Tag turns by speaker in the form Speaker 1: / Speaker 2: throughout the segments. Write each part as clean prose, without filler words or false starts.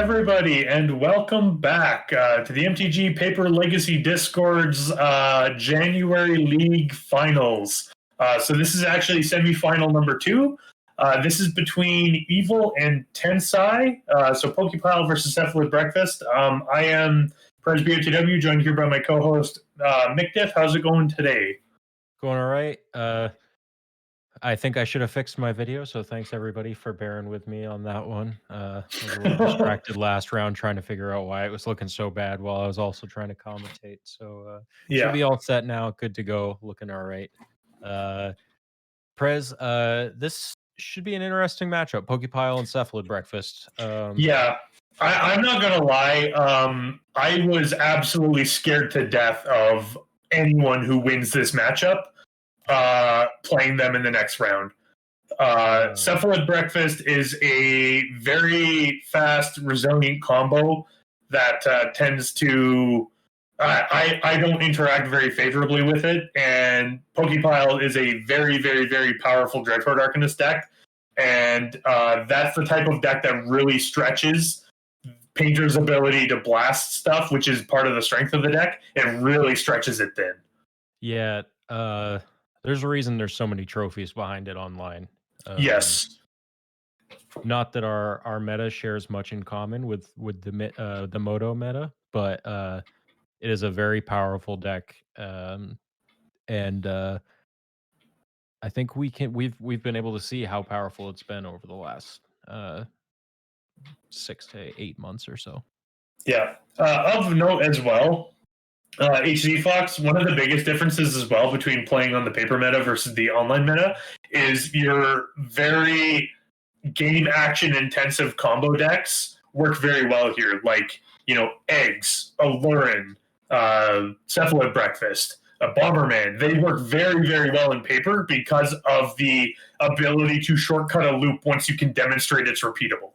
Speaker 1: everybody, and welcome back to the MTG Paper Legacy Discord's January League Finals. So this is actually semifinal number 2. This is between Evil and Tensai. So PokePile versus Cephalid Breakfast. I am PresBOTW, joined here by my co-host McDiff. How's it going today?
Speaker 2: Going all right. I think I should have fixed my video, so thanks everybody for bearing with me on that one. I was a little distracted last round trying to figure out why it was looking so bad while I was also trying to commentate. So should be all set now, good to go, looking all right. Prez, this should be an interesting matchup. PokePile and Cephalid Breakfast.
Speaker 1: Yeah, I'm not gonna lie. I was absolutely scared to death of anyone who wins this matchup playing them in the next round. Cephalid Breakfast is a very fast, resilient combo that tends to. I don't interact very favorably with it, and PokePile is a very, very, very powerful Dreadfort Arcanist deck, and that's the type of deck that really stretches Painter's ability to blast stuff, which is part of the strength of the deck. It really stretches it thin.
Speaker 2: Yeah, there's a reason there's so many trophies behind it online.
Speaker 1: Yes.
Speaker 2: Not that our meta shares much in common with the Moto meta, but it is a very powerful deck, and I think we've been able to see how powerful it's been over the last 6 to 8 months or so.
Speaker 1: Yeah. Of note as well, HD Fox, one of the biggest differences as well between playing on the paper meta versus the online meta is your very game action intensive combo decks work very well here. Like, Eggs, Alurin, Cephalid Breakfast, Bomberman. They work very, very well in paper because of the ability to shortcut a loop once you can demonstrate it's repeatable.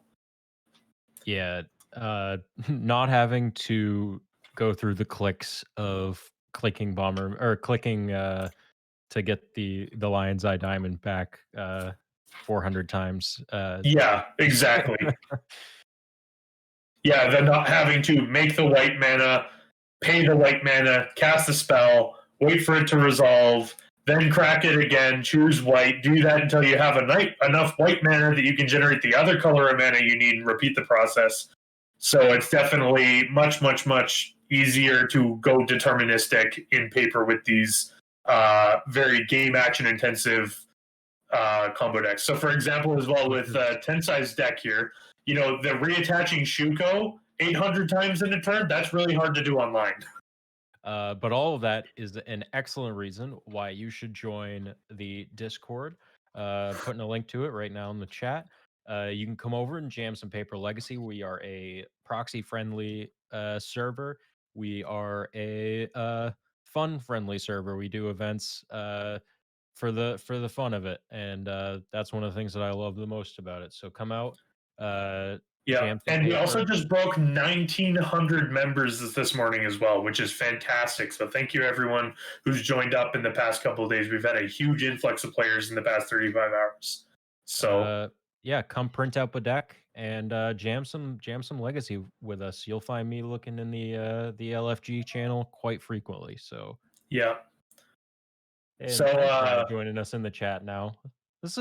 Speaker 2: Yeah, not having to go through the clicks of clicking Bomber or clicking to get the Lion's Eye Diamond back 400 times.
Speaker 1: Yeah, exactly. Yeah, then not having to make the white mana, pay the white mana, cast a spell, wait for it to resolve, then crack it again, choose white, do that until you have enough white mana that you can generate the other color of mana you need and repeat the process. So it's definitely much, much, much easier to go deterministic in paper with these very game action intensive combo decks. So for example, as well with Tensai's deck here, the reattaching Shuko 800 times in a turn, that's really hard to do online.
Speaker 2: But all of that is an excellent reason why you should join the Discord. Putting a link to it right now in the chat. You can come over and jam some Paper Legacy. We are a proxy-friendly server. We are a fun-friendly server. We do events for the fun of it, and that's one of the things that I love the most about it. So come out.
Speaker 1: Yeah, and we also just broke 1,900 members this morning as well, which is fantastic. So thank you everyone who's joined up in the past couple of days. We've had a huge influx of players in the past 35 hours. So
Speaker 2: yeah, come print out a deck and jam some Legacy with us. You'll find me looking in the LFG channel quite frequently. So
Speaker 1: yeah.
Speaker 2: And so joining us in the chat now. This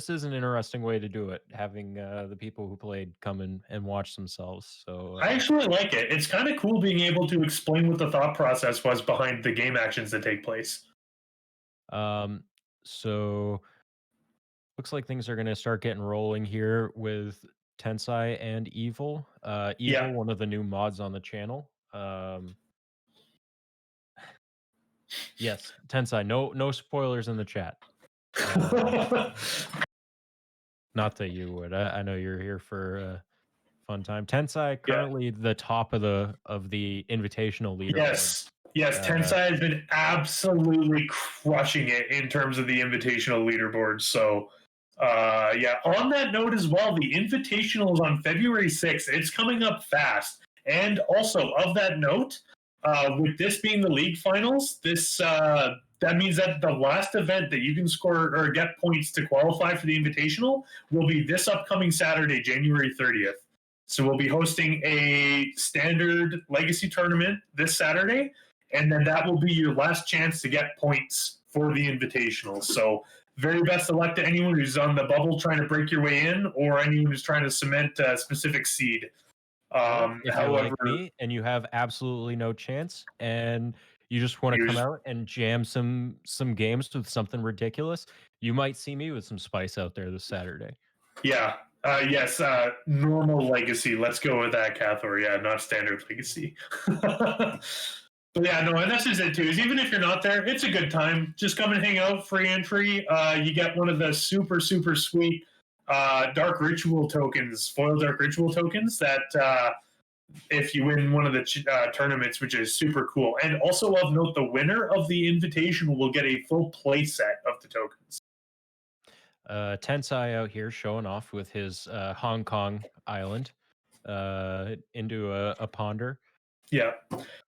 Speaker 2: is an interesting way to do it, having the people who played come in and watch themselves. So
Speaker 1: I actually like it. It's kind of cool being able to explain what the thought process was behind the game actions that take place.
Speaker 2: So looks like things are going to start getting rolling here with Tensai and Evil. Evil, one of the new mods on the channel. Yes, Tensai. No spoilers in the chat. Not that you would. I know you're here for a fun time. Tensai currently the top of the invitational leaderboard.
Speaker 1: Yes, Tensai has been absolutely crushing it in terms of the invitational leaderboard. So, on that note as well, the invitational is on February 6th. It's coming up fast. And also, of that note, with this being the league finals, that means that the last event that you can score or get points to qualify for the invitational will be this upcoming Saturday, January 30th. So we'll be hosting a standard Legacy tournament this Saturday, and then that will be your last chance to get points for the Invitational. So very best of luck to anyone who's on the bubble trying to break your way in, or anyone who's trying to cement a specific seed.
Speaker 2: If you're like me and you have absolutely no chance and you just want to come out and jam some games with something ridiculous, you might see me with some spice out there this Saturday.
Speaker 1: Yeah. Yes. Normal Legacy. Let's go with that, Cathor. Yeah, not standard Legacy. But yeah, no, and that's just it too. Is even if you're not there, it's a good time. Just come and hang out, free entry. You get one of the super sweet Dark Ritual tokens, foil Dark Ritual tokens that if you win one of the tournaments, which is super cool. And also of note, the winner of the invitation will get a full play set of the tokens.
Speaker 2: Tensai out here showing off with his Hong Kong island into a ponder.
Speaker 1: Yeah.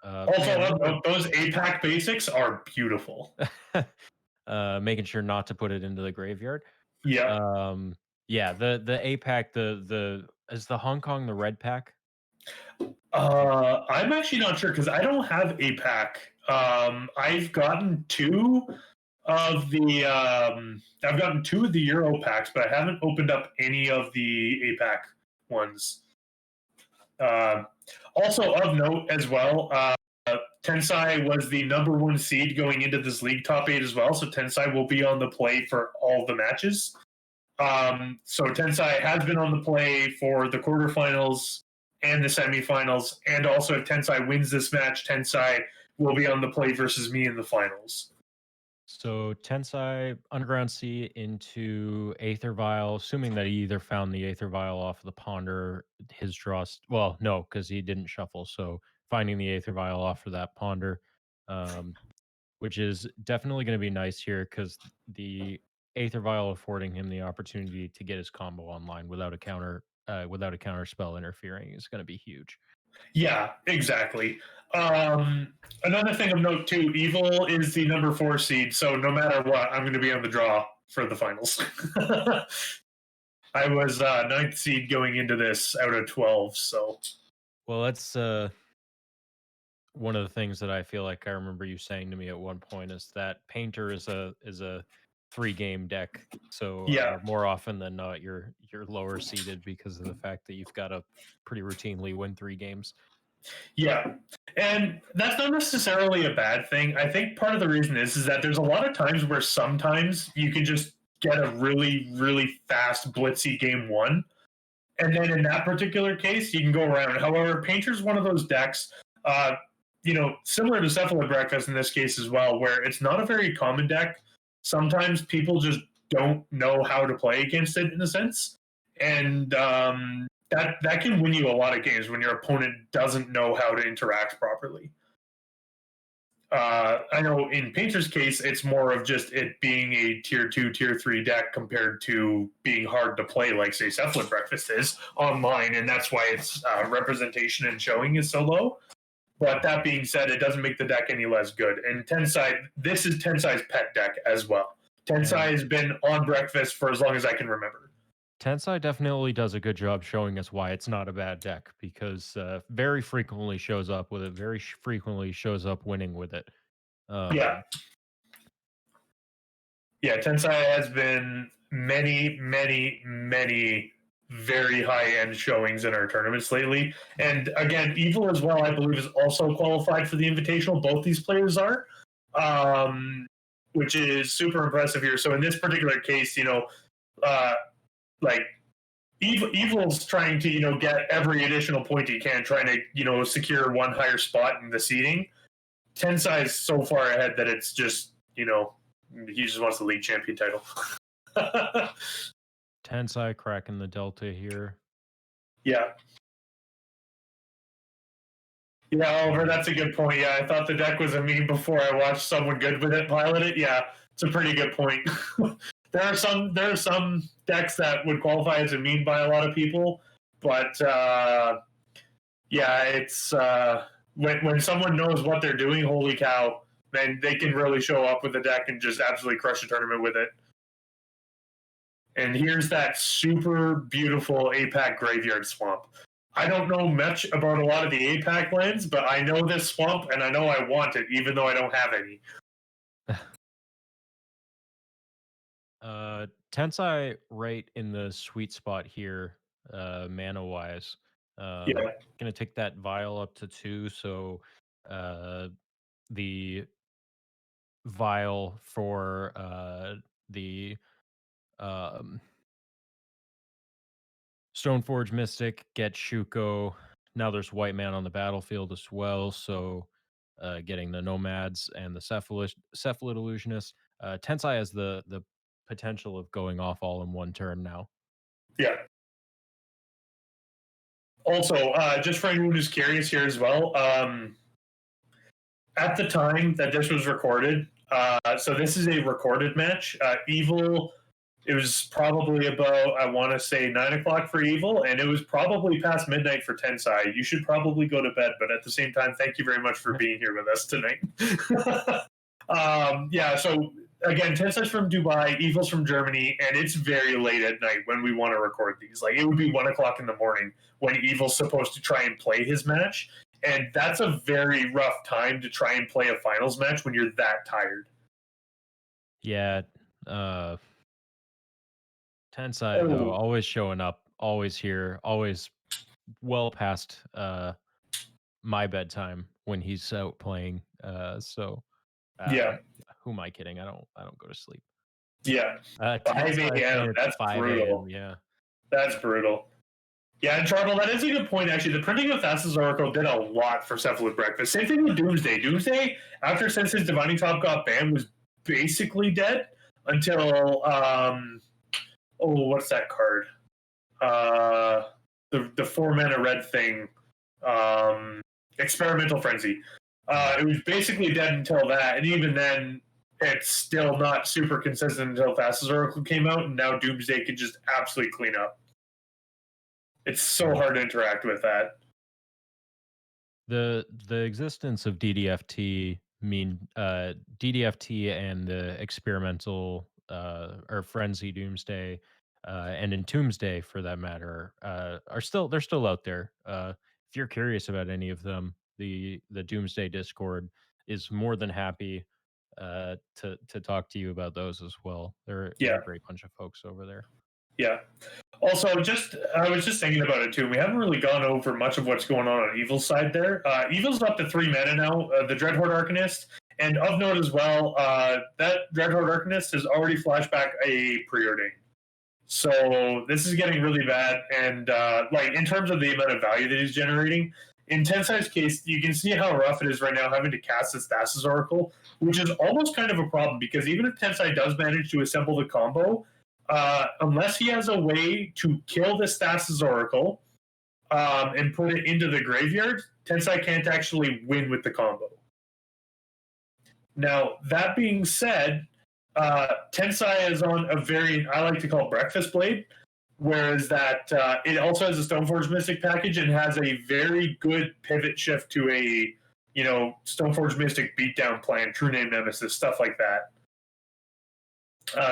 Speaker 1: Also, those APAC basics are beautiful.
Speaker 2: Making sure not to put it into the graveyard.
Speaker 1: Yeah.
Speaker 2: Yeah. The APAC, is the Hong Kong the red pack?
Speaker 1: I'm actually not sure because I don't have APAC. I've gotten two of the Euro packs, but I haven't opened up any of the APAC ones. Also of note as well, Tensai was the #1 seed going into this league top 8 as well, so Tensai will be on the play for all the matches. So Tensai has been on the play for the quarterfinals and the semifinals, and also if Tensai wins this match, Tensai will be on the play versus me in the finals.
Speaker 2: So Tensai Underground Sea into Aether Vial, assuming that he either found the Aether Vial off of the ponder, his draw. Well, no, because he didn't shuffle. So finding the Aether Vial off of that ponder, which is definitely going to be nice here because the Aether Vial affording him the opportunity to get his combo online without a counter spell interfering is going to be huge.
Speaker 1: Yeah, exactly. Another thing of note too, Evil is the #4 seed, so no matter what, I'm going to be on the draw for the finals. I was 9th seed going into this out of 12, so.
Speaker 2: Well, that's one of the things that I feel like I remember you saying to me at one point is that Painter is a 3-game deck. So
Speaker 1: yeah,
Speaker 2: more often than not, you're lower seeded because of the fact that you've got to pretty routinely win 3 games.
Speaker 1: Yeah, and that's not necessarily a bad thing. I think part of the reason is that there's a lot of times where sometimes you can just get a really fast blitzy game 1, and then in that particular case, you can go around. However, Painter's one of those decks. Similar to Cephalid Breakfast in this case as well, where it's not a very common deck. Sometimes people just don't know how to play against it in a sense. And that can win you a lot of games when your opponent doesn't know how to interact properly. I know in Painter's case, it's more of just it being a tier 2, tier 3 deck compared to being hard to play, like, say, Cephalid Breakfast is online, and that's why its representation and showing is so low. But that being said, it doesn't make the deck any less good. And this is Tensai's pet deck as well. Tensai has been on Breakfast for as long as I can remember.
Speaker 2: Tensai definitely does a good job showing us why it's not a bad deck, because very frequently shows up with it, very frequently shows up winning with it.
Speaker 1: Yeah, Tensai has been many very high-end showings in our tournaments lately. And again, Evil as well, I believe, is also qualified for the Invitational. Both these players are, which is super impressive here. So in this particular case, Evil's trying to, get every additional point he can, trying to, secure one higher spot in the seeding. Tensai is so far ahead that it's just, he just wants the league champion title.
Speaker 2: Tensai cracking the delta here.
Speaker 1: Yeah. Yeah, Oliver, that's a good point. Yeah, I thought the deck was a meme before I watched someone good with it pilot it. Yeah, it's a pretty good point. There are some decks that would qualify as a meme by a lot of people, but it's when someone knows what they're doing, holy cow, then they can really show up with a deck and just absolutely crush a tournament with it. And here's that super beautiful APAC Graveyard Swamp. I don't know much about a lot of the APAC lands, but I know this swamp and I know I want it, even though I don't have any.
Speaker 2: Tensai right in the sweet spot here, mana wise.
Speaker 1: Yeah,
Speaker 2: Gonna take that vial up to 2, so uh the vial for the um Stoneforge Mystic gets Shuko. Now there's white man on the battlefield as well, so getting the nomads and the cephalid illusionist. Tensai has the potential of going off all in one turn now.
Speaker 1: yeah. Also, just for anyone who's curious here as well, at the time that this was recorded, so this is a recorded match. Evil, it was probably about, I want to say, 9 o'clock for Evil, and it was probably past midnight for Tensai. You should probably go to bed, but at the same time, thank you very much for being here with us tonight. Yeah, so again, Tensai's from Dubai, Evil's from Germany, and it's very late at night when we want to record these. Like, it would be 1 o'clock in the morning when Evil's supposed to try and play his match. And that's a very rough time to try and play a finals match when you're that tired.
Speaker 2: Yeah, uh, Tensai though,
Speaker 1: Oh,
Speaker 2: always showing up, always here, always well past my bedtime when he's out playing.
Speaker 1: yeah,
Speaker 2: Who am I kidding? I don't go to sleep.
Speaker 1: yeah. 5
Speaker 2: Tensai is
Speaker 1: a.m.
Speaker 2: playing at
Speaker 1: That's
Speaker 2: 5 a.m.
Speaker 1: brutal.
Speaker 2: Yeah.
Speaker 1: That's brutal. Yeah, and Charvel, that is a good point, actually. The printing of Thassa's Oracle did a lot for Cephalid Breakfast. Same thing with Doomsday. Doomsday, after Sensei's Divining Top got banned, was basically dead until, what's that card? The 4 mana red thing, Experimental Frenzy. It was basically dead until that, and even then, it's still not super consistent until Thassa's Oracle came out, and now Doomsday can just absolutely clean up. It's so hard to interact with that.
Speaker 2: The existence of DDFT DDFT and the experimental or frenzy doomsday and Entombsday for that matter they're still out there. If you're curious about any of them, the Doomsday Discord is more than happy to talk to you about those as well. They're
Speaker 1: Yeah,
Speaker 2: a great bunch of folks over there.
Speaker 1: yeah. Also, just I was just thinking about it too. We haven't really gone over much of what's going on Evil's side there. Evil's up to 3 mana now. The Dreadhorde Arcanist, and of note as well, that Dreadhorde Arcanist has already flashback a preordain. So this is getting really bad, and like in terms of the amount of value that he's generating. In Tensai's case, you can see how rough it is right now having to cast this Thassa's Oracle, which is almost kind of a problem because even if Tensai does manage to assemble the combo, unless he has a way to kill this Thassa's Oracle and put it into the graveyard, Tensai can't actually win with the combo. Now, that being said, Tensai is on a variant I like to call Breakfast Blade, whereas that it also has a Stoneforge Mystic package and has a very good pivot shift to a Stoneforge Mystic beatdown plan, True Name Nemesis, stuff like that.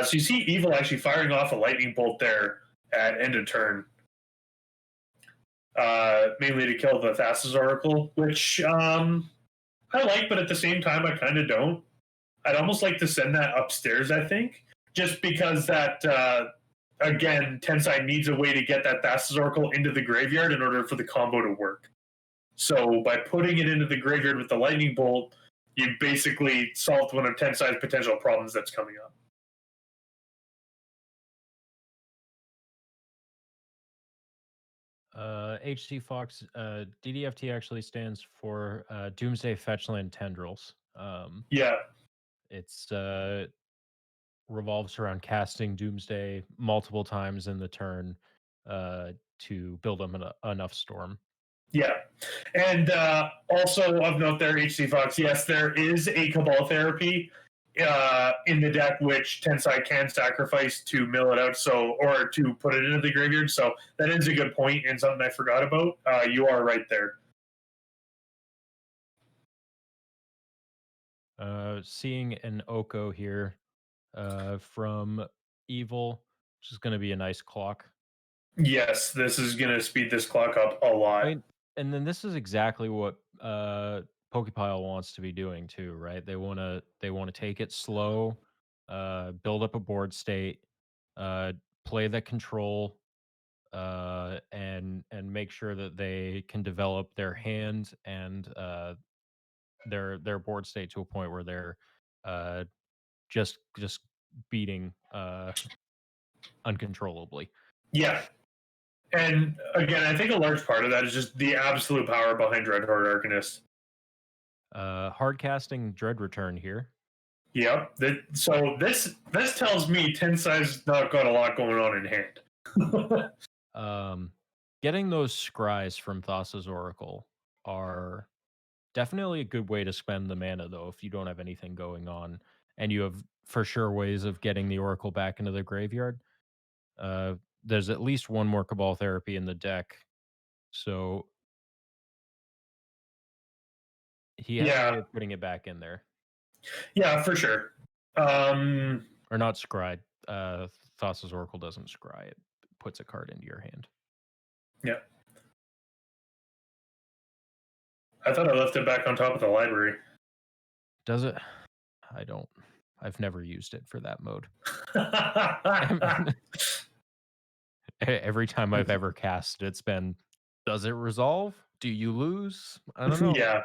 Speaker 1: So you see Evil actually firing off a lightning bolt there at end of turn, mainly to kill the Thassa's Oracle, which I like, but at the same time I kind of don't. I'd almost like to send that upstairs, I think, just because that, again, Tensai needs a way to get that Thassa's Oracle into the graveyard in order for the combo to work. So by putting it into the graveyard with the Lightning Bolt, you basically solved one of Tensai's potential problems that's coming up.
Speaker 2: HC Fox, DDFT actually stands for Doomsday Fetchland Tendrils.
Speaker 1: Yeah,
Speaker 2: It's revolves around casting Doomsday multiple times in the turn to build up enough storm.
Speaker 1: yeah. And also of note there, HC Fox, yes, there is a Cabal Therapy in the deck which Tensai can sacrifice to mill it out, or to put it into the graveyard. So that is a good point and something I forgot about. You are right there.
Speaker 2: Seeing an Oko here from Evil, which is going to be a nice clock.
Speaker 1: Yes, this is going to speed this clock up a lot.
Speaker 2: I mean, and then this is exactly what Pokepile wants to be doing too, right? They want to take it slow, build up a board state, uh, play the control, and make sure that they can develop their hand and their board state to a point where they're uh, just beating uncontrollably.
Speaker 1: Yeah. And again, I think a large part of that is just the absolute power behind Dreadhorde Arcanist.
Speaker 2: Hard casting Dread Return here.
Speaker 1: Yep. So this tells me Tensai's not got a lot going on in hand.
Speaker 2: Getting those scries from Thassa's Oracle are definitely a good way to spend the mana, though, if you don't have anything going on and you have for sure ways of getting the Oracle back into the graveyard. There's at least one more Cabal Therapy in the deck, so he has a way of putting it back in there.
Speaker 1: Yeah, for sure.
Speaker 2: Or not scry. Thassa's Oracle doesn't scry. It puts a card into your hand.
Speaker 1: Yeah. I thought I left it back on top of the library.
Speaker 2: Does it? I don't. I've never used it for that mode. Every time I've ever cast, it's been, does it resolve? Do you lose? I don't know.
Speaker 1: Yeah.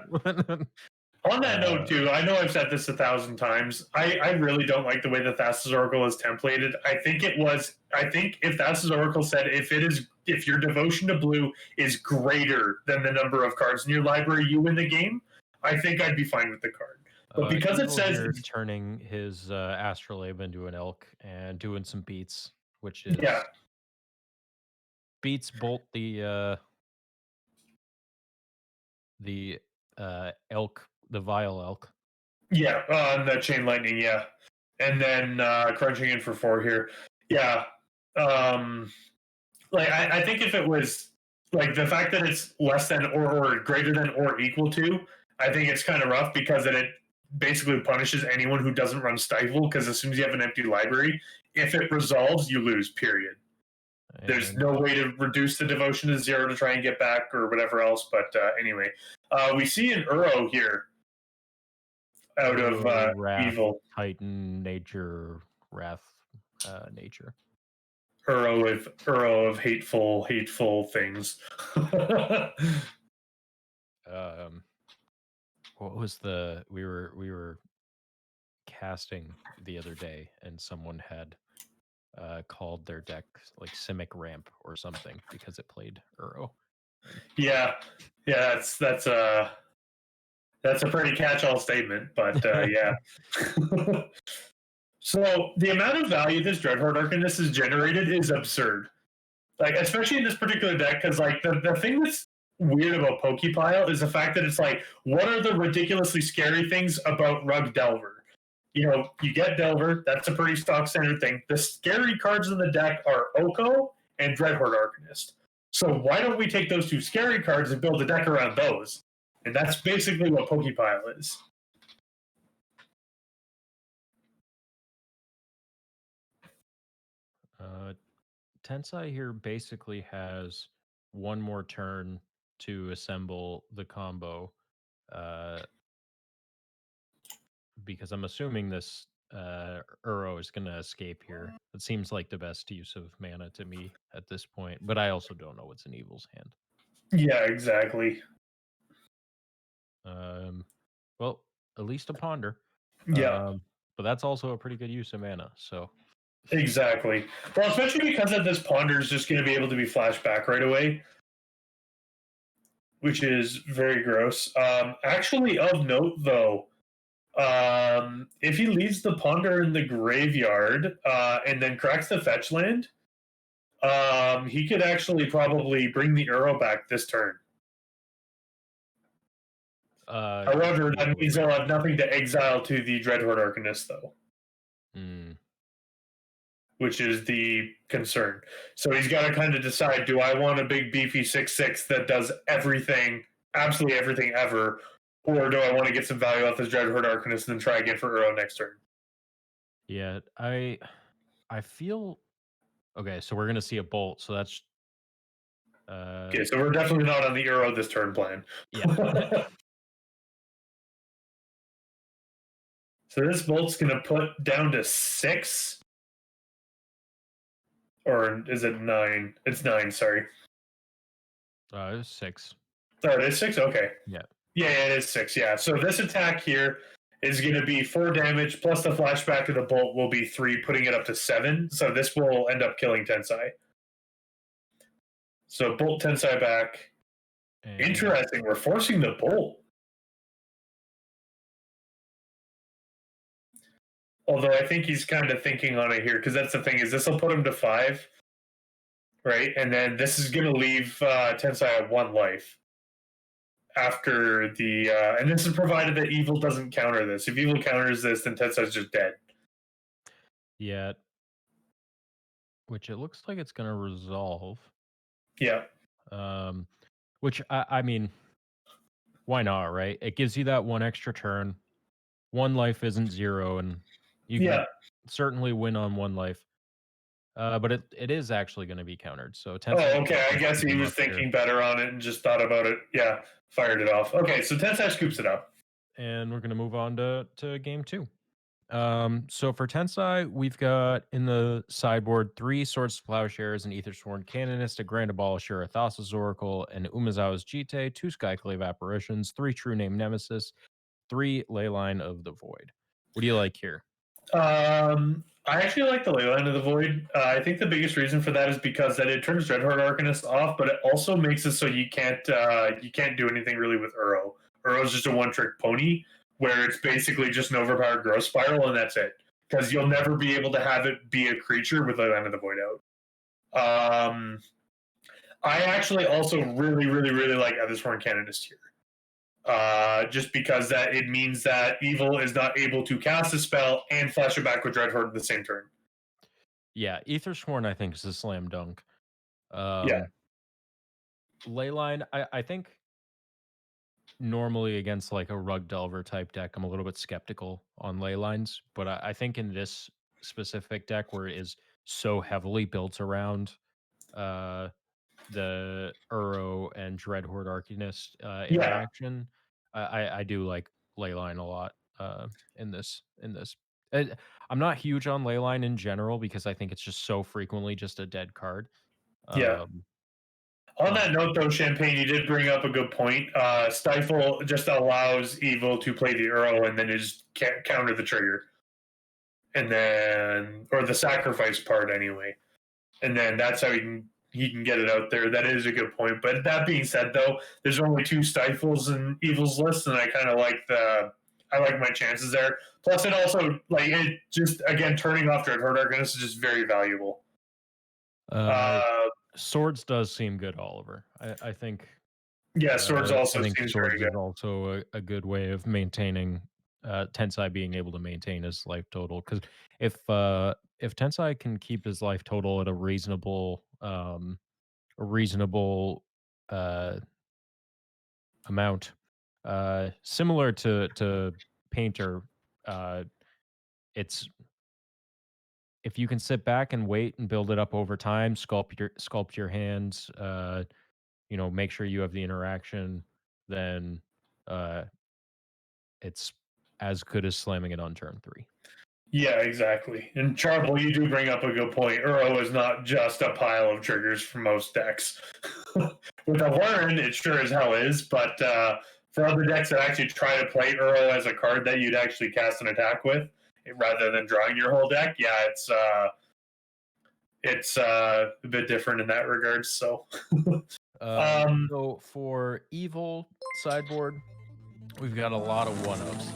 Speaker 1: On that note, too, I know I've said this 1,000 times. I really don't like the way that Thassa's Oracle is templated. I think if Thassa's Oracle said if your devotion to blue is greater than the number of cards in your library, you win the game, I think I'd be fine with the card. But because it says
Speaker 2: it's turning his Astrolabe into an elk and doing some beats, which is beats bolt the elk, the vile elk.
Speaker 1: Yeah, the chain lightning, yeah. And then crunching in for 4 here. Yeah. Like I think if it was like the fact that it's less than or greater than or equal to, I think it's kind of rough because it basically punishes anyone who doesn't run Stifle, because as soon as you have an empty library, if it resolves, you lose, period. And there's no way to reduce the devotion to 0 to try and get back or whatever else. But anyway, we see an Uro here out of
Speaker 2: Wrath,
Speaker 1: evil.
Speaker 2: Titan, nature, wrath, nature.
Speaker 1: Uro of hateful things.
Speaker 2: What was we were casting the other day, and someone had called their deck like Simic Ramp or something because it played Uro.
Speaker 1: Yeah, that's a pretty catch-all statement, but yeah. So the amount of value this Dreadhorde Arcanist has generated is absurd. Like, especially in this particular deck, because like the thing that's weird about Pokepile is the fact that it's like, what are the ridiculously scary things about Rug Delver? You know, you get Delver, that's a pretty stock standard thing. The scary cards in the deck are Oko and Dreadhorde Arcanist. So why don't we take those two scary cards and build a deck around those? And that's basically what Pokepile is.
Speaker 2: Tensai here basically has one more turn to assemble the combo, because I'm assuming this Uro is going to escape here. It seems like the best use of mana to me at this point, but I also don't know what's in Evil's hand.
Speaker 1: Yeah, exactly.
Speaker 2: Well, at least a ponder.
Speaker 1: Yeah.
Speaker 2: But that's also a pretty good use of mana, so.
Speaker 1: Exactly. Well, especially because of this ponder is just going to be able to be flashed back right away, which is very gross. Actually, of note, though, if he leaves the ponder in the graveyard and then cracks the fetch land, he could actually probably bring the Uro back this turn. However, that means they'll have nothing to exile to the Dreadhorde Arcanist, though. Which is the concern. So he's got to kind of decide, do I want a big beefy 6/6 that does everything, absolutely everything ever, or do I want to get some value off this Dreadhorde Arcanist and then try again for Uro next turn?
Speaker 2: Yeah, I feel... Okay, so we're going to see a bolt, so that's
Speaker 1: Okay, so we're definitely not on the Euro this turn plan.
Speaker 2: Yeah.
Speaker 1: So this bolt's going to put down to 6. Or is it 9? It's 9, sorry.
Speaker 2: It's 6.
Speaker 1: Oh, it is 6? Okay.
Speaker 2: Yeah.
Speaker 1: Yeah, it is 6, yeah. So this attack here is going to be 4 damage, plus the flashback of the bolt will be 3, putting it up to 7. So this will end up killing Tensai. So bolt Tensai back.
Speaker 2: And
Speaker 1: Interesting, we're forcing the bolt. Although I think he's kind of thinking on it here, because that's the thing, is this will put him to 5, right? And then this is going to leave Tensai at 1 life. After the and this is provided that evil doesn't counter this. If evil counters this, then Tensai's just dead.
Speaker 2: Yeah. Which it looks like it's going to resolve.
Speaker 1: Yeah.
Speaker 2: Which I mean, why not, right? It gives you that 1 extra turn. 1 life isn't 0, and you can certainly win on 1 life. But it is actually going to be countered. So
Speaker 1: Tensai okay. I guess he was thinking better on it and just thought about it. Yeah, fired it off. Okay, so Tensai scoops it up.
Speaker 2: And we're going to move on to game 2. So for Tensai, we've got in the sideboard 3 Swords to Plowshares, an Aethersworn Canonist, a Grand Abolisher, a Thassa's Oracle, an Umezawa's Jite, 2 Skyclave Apparitions, 3 True Name Nemesis, 3 Leyline of the Void. What do you like here?
Speaker 1: I actually like the Leyline of the Void. I think the biggest reason for that is because that it turns Dreadhorde Arcanist off, but it also makes it so you can't do anything really with Uro. Uro's just a 1-trick pony, where it's basically just an overpowered growth spiral, and that's it. Because you'll never be able to have it be a creature with Leyline of the Void out. I actually also really, really, really like Aethersworn Canonist here. Just because that it means that evil is not able to cast a spell and flash it back with Dreadhorde at the same turn.
Speaker 2: Yeah, Aethersworn I think is a slam dunk.
Speaker 1: Yeah.
Speaker 2: Leyline, I think normally against like a Rug Delver type deck, I'm a little bit skeptical on Leylines, but I think in this specific deck where it is so heavily built around the Uro and Dreadhorde Arcanist interaction, I do like Leyline a lot in this. I'm not huge on Leyline in general because I think it's just so frequently just a dead card.
Speaker 1: On that note, though, Champagne, you did bring up a good point. Stifle just allows evil to play the Uro and then just counter the trigger. And then, or the sacrifice part anyway. And then that's how he can get it out there. That is a good point. But that being said, though, there's only 2 Stifles in Evil's list, and I kind of like my chances there. Plus, it also, like, it just, again, turning off Dreadhorde Arcanist is just very valuable.
Speaker 2: Swords does seem good, Oliver. I think.
Speaker 1: Yeah, Swords also seems
Speaker 2: Swords
Speaker 1: very good.
Speaker 2: Is also a good way of maintaining Tensai being able to maintain his life total. Because if Tensai can keep his life total at a reasonable amount, similar to Painter, it's if you can sit back and wait and build it up over time, sculpt your hands, make sure you have the interaction, then it's as good as slamming it on turn 3.
Speaker 1: Yeah, exactly. And Charble, you do bring up a good point. Uro is not just a pile of triggers for most decks. With a Warren, it sure as hell is, but for other decks that actually try to play Uro as a card that you'd actually cast an attack with, rather than drawing your whole deck, yeah, it's a bit different in that regard. So,
Speaker 2: so for evil sideboard, we've got a lot of 1-ups.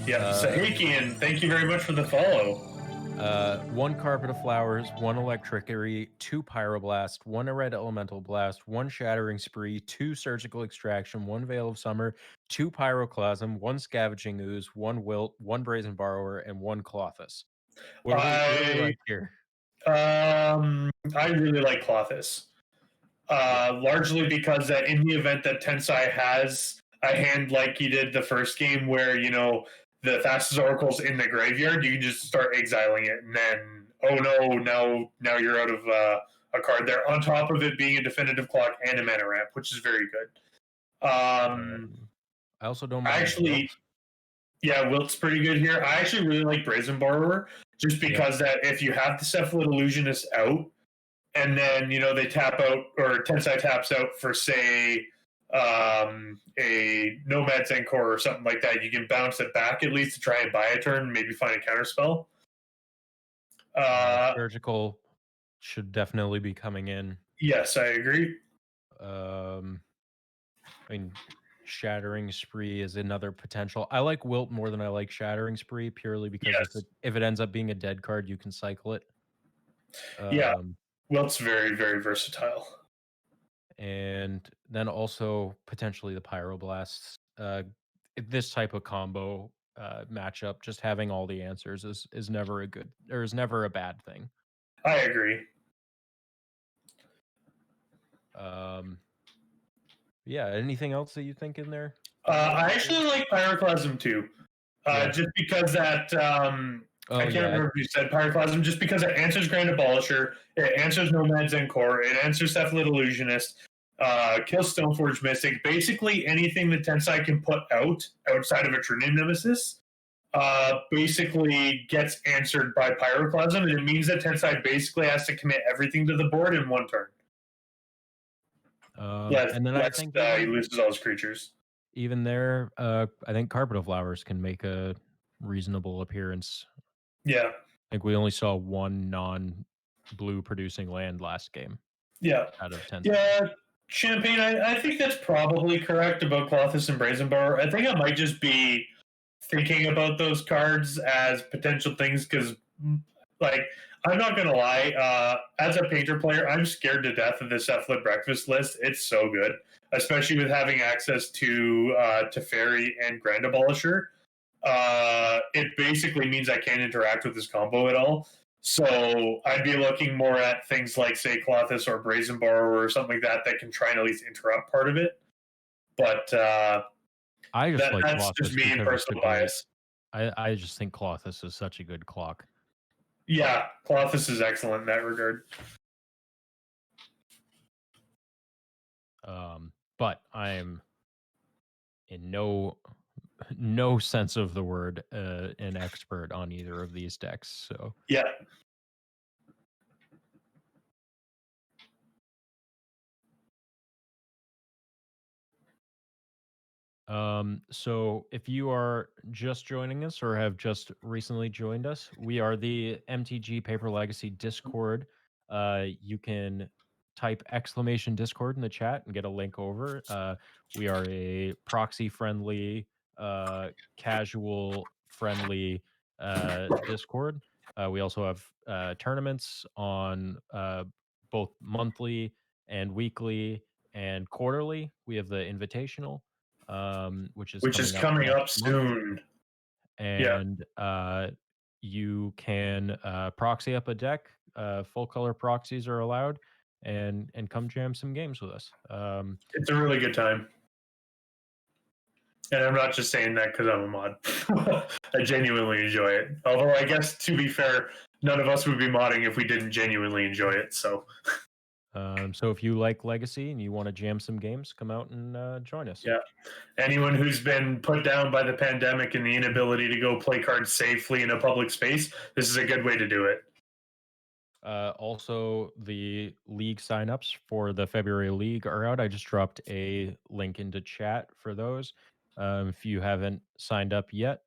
Speaker 1: Yeah, Sahakian, thank you very much for the follow.
Speaker 2: 1 Carpet of Flowers, 1 Electricity, 2 Pyroblast, 1 Red Elemental Blast, 1 Shattering Spree, 2 Surgical Extraction, 1 Veil of Summer, 2 Pyroclasm, 1 Scavenging Ooze, 1 Wilt, 1 Brazen Borrower, and 1 Clothis. What do you like here?
Speaker 1: I really like Clothis. Largely because that in the event that Tensai has a hand like he did the first game where, the Thassa's Oracle's in the graveyard, you can just start exiling it, and then, oh no, now you're out of a card there, on top of it being a definitive clock and a mana ramp, which is very good.
Speaker 2: I also don't mind
Speaker 1: Actually,
Speaker 2: Wilt.
Speaker 1: yeah, Wilt's pretty good here. I actually really like Brazen Borrower, just because that if you have the Cephalid Illusionist out, and then they tap out, or Tensai taps out for, say, a Nomad Zenkor or something like that, you can bounce it back at least to try and buy a turn and maybe find a counterspell.
Speaker 2: Surgical should definitely be coming in.
Speaker 1: Yes, I agree.
Speaker 2: I mean, Shattering Spree is another potential. I like Wilt more than I like Shattering Spree, purely because
Speaker 1: Yes.
Speaker 2: if it ends up being a dead card, you can cycle it.
Speaker 1: Yeah, Wilt's very, very versatile.
Speaker 2: And then also potentially the Pyroblasts. This type of combo matchup, just having all the answers is never a good, or is never a bad thing.
Speaker 1: I agree.
Speaker 2: Yeah. Anything else that you think in there?
Speaker 1: I actually like Pyroclasm too, just because that. I can't remember if you said Pyroclasm, just because it answers Grand Abolisher, it answers Nomad Zenkor, it answers Cephalid Illusionist, kills Stoneforge Mystic. Basically, anything that Tensai can put out outside of a Trinium Nemesis basically gets answered by Pyroclasm, and it means that Tensai basically has to commit everything to the board in one turn.
Speaker 2: And then I think
Speaker 1: he loses all his creatures.
Speaker 2: Even there, I think Carpet of Flowers can make a reasonable appearance.
Speaker 1: Yeah.
Speaker 2: I think we only saw one non-blue producing land last game.
Speaker 1: Yeah.
Speaker 2: Out of 10.
Speaker 1: Yeah. Champagne, I think that's probably correct about Colossus and Brazen Bar. I think I might just be thinking about those cards as potential things because, like, I'm not going to lie. As a Painter player, I'm scared to death of the Cephalid Breakfast list. It's so good, especially with having access to Teferi and Grand Abolisher. It basically means I can't interact with this combo at all. So I'd be looking more at things like, say, Colossus or Brazen Borrower or something like that can try and at least interrupt part of it. But
Speaker 2: I just like
Speaker 1: that's
Speaker 2: Colossus
Speaker 1: just me and personal bias.
Speaker 2: I just think Colossus is such a good clock.
Speaker 1: Yeah, Colossus is excellent in that regard.
Speaker 2: But I'm in no sense of the word an expert on either of these decks. So
Speaker 1: yeah.
Speaker 2: So if you are just joining us or have just recently joined us, we are the MTG Paper Legacy Discord. You can type !Discord in the chat and get a link over. We are a proxy friendly, casual friendly Discord. We also have tournaments on both monthly and weekly and quarterly. We have the Invitational, which is coming up
Speaker 1: soon.
Speaker 2: And you can proxy up a deck. Full color proxies are allowed, and come jam some games with us.
Speaker 1: It's a really good time. And I'm not just saying that because I'm a mod. I genuinely enjoy it. Although I guess, to be fair, none of us would be modding if we didn't genuinely enjoy it. So
Speaker 2: if you like Legacy and you want to jam some games, come out and join us.
Speaker 1: Yeah. Anyone who's been put down by the pandemic and the inability to go play cards safely in a public space, this is a good way to do it.
Speaker 2: Also, the league signups for the February league are out. I just dropped a link into chat for those. If you haven't signed up yet,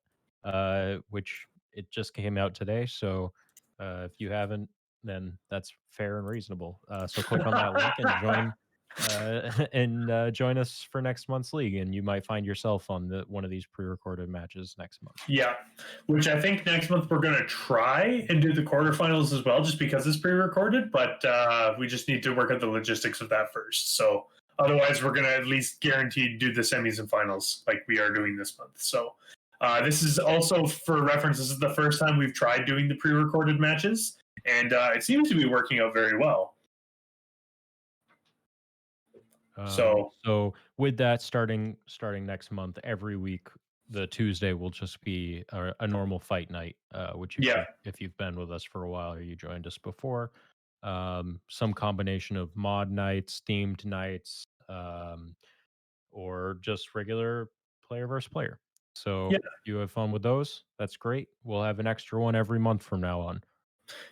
Speaker 2: which it just came out today, so if you haven't, then that's fair and reasonable. So click on that link and join us for next month's league, and you might find yourself on one of these pre-recorded matches next month.
Speaker 1: Yeah, which I think next month we're going to try and do the quarterfinals as well, just because it's pre-recorded. But we just need to work out the logistics of that first. So otherwise, we're going to at least guarantee do the semis and finals like we are doing this month. So this is also, for reference, this is the first time we've tried doing the pre-recorded matches, and it seems to be working out very well.
Speaker 2: So with that, starting next month, every week, the Tuesday will just be a normal fight night, which if you've been with us for a while or you joined us before, some combination of mod nights, themed nights, or just regular player versus player. So
Speaker 1: Yeah,
Speaker 2: if you have fun with those, that's great. We'll have an extra one every month from now on.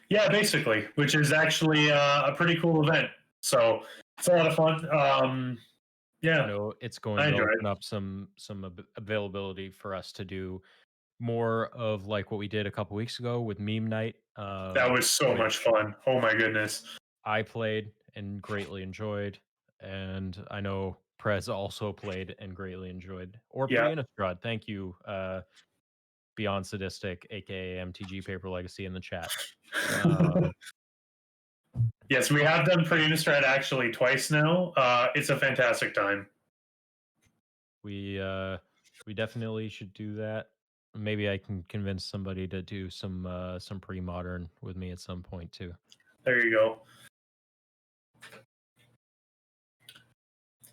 Speaker 1: yeah, basically, which is actually a pretty cool event. So it's a lot of fun.
Speaker 2: I
Speaker 1: Yeah,
Speaker 2: know it's
Speaker 1: I
Speaker 2: going to
Speaker 1: enjoy it.
Speaker 2: open up some availability for us to do more of like what we did a couple weeks ago with meme night,
Speaker 1: That was so much
Speaker 2: which
Speaker 1: fun. Oh my goodness.
Speaker 2: I played and greatly enjoyed, and I know Prez also played and greatly enjoyed. Or
Speaker 1: Yeah.
Speaker 2: Innistrad, thank you, Beyond Sadistic, aka MTG Paper Legacy, in the chat. Um,
Speaker 1: Yes, we have done Pre-Innistrad actually twice now. It's a fantastic time.
Speaker 2: we definitely should do that. Maybe I can convince somebody to do some pre-modern with me at some point too.
Speaker 1: There you go.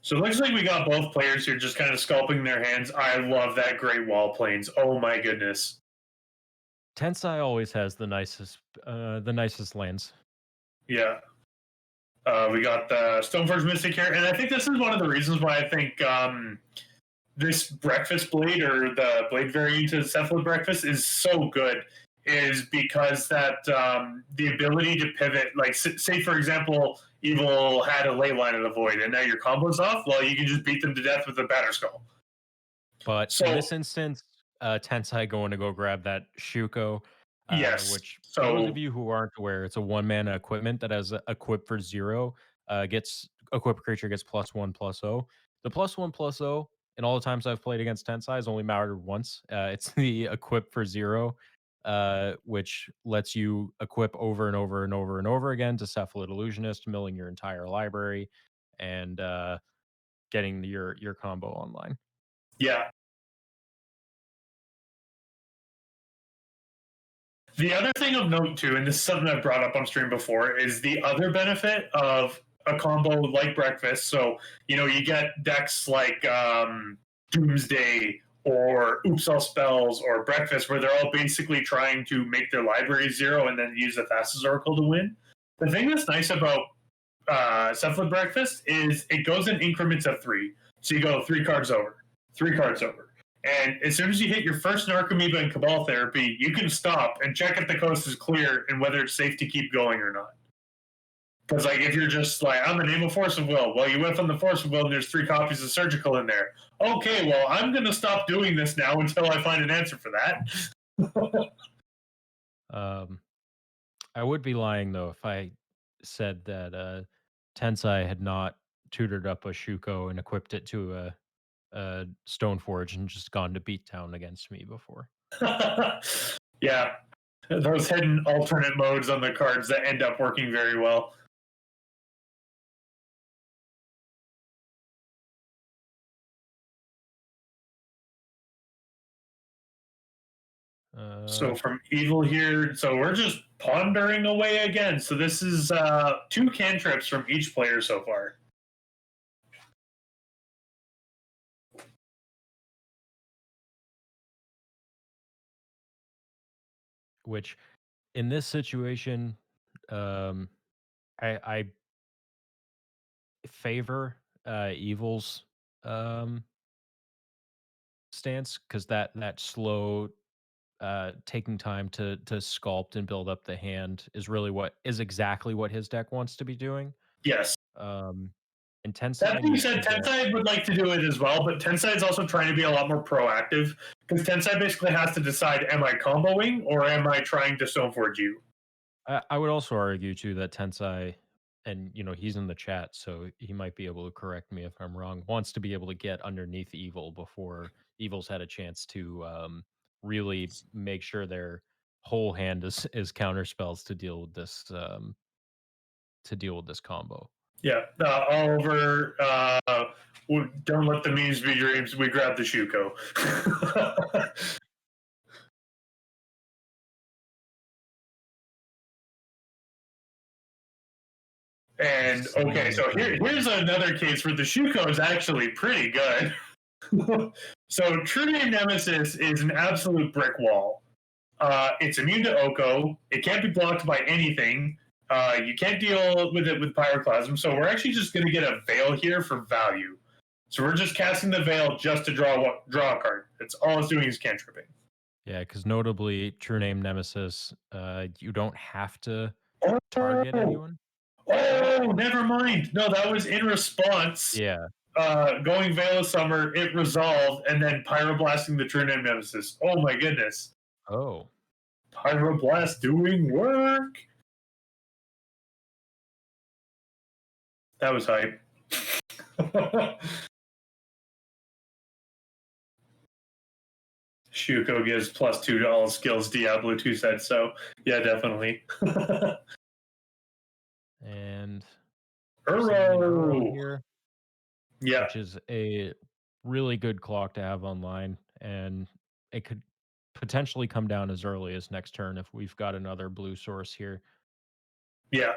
Speaker 1: So it looks like we got both players here just kind of sculpting their hands. I love that Great Wall Plains. Oh my goodness.
Speaker 2: Tensai always has the nicest lands.
Speaker 1: Yeah. We got the Stoneforge Mystic here, and I think this is one of the reasons why I think this Breakfast Blade or the Blade variant of Cephalid Breakfast is so good. Is because that the ability to pivot, like say for example, Evil had a ley line of the void, and now your combo's off. Well, you can just beat them to death with a batter skull.
Speaker 2: But in
Speaker 1: So
Speaker 2: this instance, Tensai going to go grab that Shuko,
Speaker 1: yes,
Speaker 2: which for those of
Speaker 1: so
Speaker 2: you who aren't aware, it's a one mana equipment that has a equip for 0. Gets equip creature gets +1/+0. The +1/+0 in all the times I've played against Tensai has only mattered once. It's the equip for 0, which lets you equip over and over and over and over again to Cephalid Illusionist, milling your entire library and getting your combo online.
Speaker 1: yeah. The other thing of note too, and this is something I've brought up on stream before, is the other benefit of a combo like Breakfast. So you get decks like Doomsday or Oops All Spells or Breakfast, where they're all basically trying to make their library 0 and then use the fastest Oracle to win. The thing that's nice about Cephalid Breakfast is it goes in increments of 3. So you go 3 cards over, 3 cards over. And as soon as you hit your first Narcomoeba and Cabal Therapy, you can stop and check if the coast is clear and whether it's safe to keep going or not. Because like if you're just like, I'm the name of Force of Will. Well, you went from the Force of Will and there's 3 copies of Surgical in there. Okay, well, I'm going to stop doing this now until I find an answer for that.
Speaker 2: I would be lying though if I said that Tensai had not tutored up a Shuko and equipped it to a Stoneforge and just gone to beatdown against me before.
Speaker 1: Yeah, those hidden alternate modes on the cards that end up working very well. So from Evil here, so we're just pondering away again. So this is 2 cantrips from each player so far.
Speaker 2: Which in this situation, I favor Evil's stance because that slow taking time to sculpt and build up the hand is really what is exactly what his deck wants to be doing.
Speaker 1: Yes.
Speaker 2: And
Speaker 1: That
Speaker 2: Tensai
Speaker 1: being
Speaker 2: needs to
Speaker 1: said,
Speaker 2: get
Speaker 1: Tensai would like to do it as well, but Tensai is also trying to be a lot more proactive because Tensai basically has to decide: am I comboing or am I trying to Stoneforge you?
Speaker 2: I would also argue too that Tensai, and he's in the chat, so he might be able to correct me if I'm wrong. Wants to be able to get underneath Evil before Evil's had a chance to really make sure their whole hand is counter spells to deal with this combo.
Speaker 1: Yeah, Oliver, don't let the memes be dreams. We grab the Shuko. And okay, so here's another case where the Shuko is actually pretty good. So True Name Nemesis is an absolute brick wall. It's immune to Oko. It can't be blocked by anything. You can't deal with it with Pyroclasm, so we're actually just going to get a Veil here for value. So we're just casting the Veil just to draw a card. It's all it's doing is cantripping.
Speaker 2: Yeah, because notably, True Name Nemesis, you don't have to
Speaker 1: Oh,
Speaker 2: target anyone.
Speaker 1: oh, never mind. No, that was in response.
Speaker 2: Yeah.
Speaker 1: Going Veil of Summer, it resolved, and then Pyroblasting the True Name Nemesis. Oh my goodness.
Speaker 2: Oh.
Speaker 1: Pyroblast doing work. That was hype. Shuko gives +2 to all skills, Diablo 2 said, so yeah, definitely.
Speaker 2: And
Speaker 1: Uro
Speaker 2: here,
Speaker 1: yeah,
Speaker 2: which is a really good clock to have online, and it could potentially come down as early as next turn if we've got another blue source here.
Speaker 1: yeah.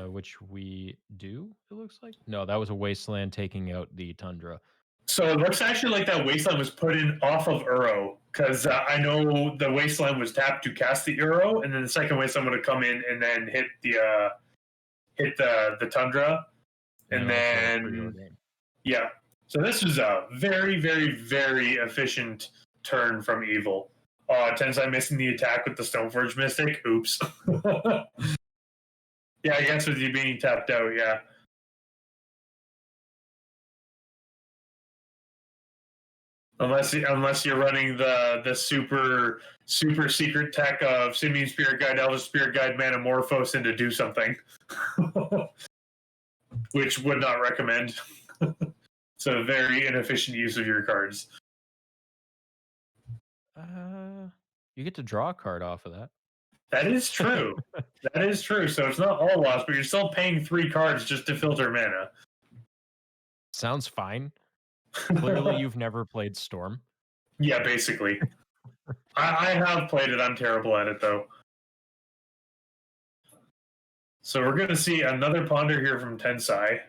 Speaker 2: Which we do, it looks like. No, that was a Wasteland taking out the Tundra.
Speaker 1: So it looks actually like that Wasteland was put in off of Uro, because I know the Wasteland was tapped to cast the Uro, and then the second Wasteland would have come in and then hit the Tundra, and then yeah. So this was a very, very, very efficient turn from Evil. Tensai missing the attack with the Stoneforge Mystic. Oops. Yeah, I guess with you being tapped out, yeah. Unless you're running the super secret tech of Simian Spirit Guide, Elder Spirit Guide, Manamorphose, and to do something, which would not recommend. It's a very inefficient use of your cards.
Speaker 2: You get to draw a card off of that.
Speaker 1: That is true. That is true. So it's not all lost, but you're still paying 3 cards just to filter mana.
Speaker 2: Sounds fine. Clearly, you've never played Storm.
Speaker 1: Yeah, basically. I have played it. I'm terrible at it, though. So we're going to see another Ponder here from Tensai.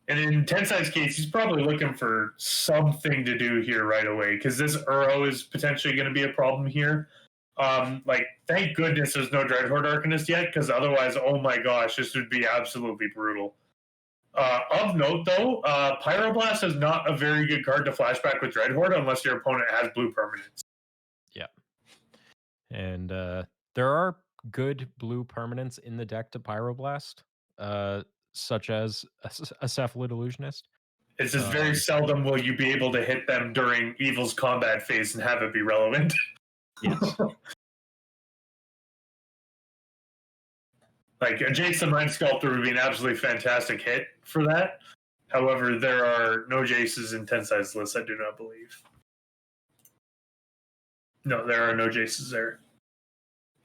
Speaker 1: And in Tensai's case, he's probably looking for something to do here right away, because this Uro is potentially going to be a problem here. Thank goodness there's no Dreadhorde Arcanist yet, because otherwise, oh my gosh, this would be absolutely brutal. Of note, though, Pyroblast is not a very good card to flashback with Dreadhorde unless your opponent has blue permanents.
Speaker 2: Yeah. And there are good blue permanents in the deck to Pyroblast, such as a Cephalid Illusionist.
Speaker 1: It's just very seldom will you be able to hit them during Evil's combat phase and have it be relevant.
Speaker 2: Yes.
Speaker 1: Like a Jason Mind Sculptor would be an absolutely fantastic hit for that. However, there are no Jaces in Tensai's list, I do not believe. No, there are no Jaces there.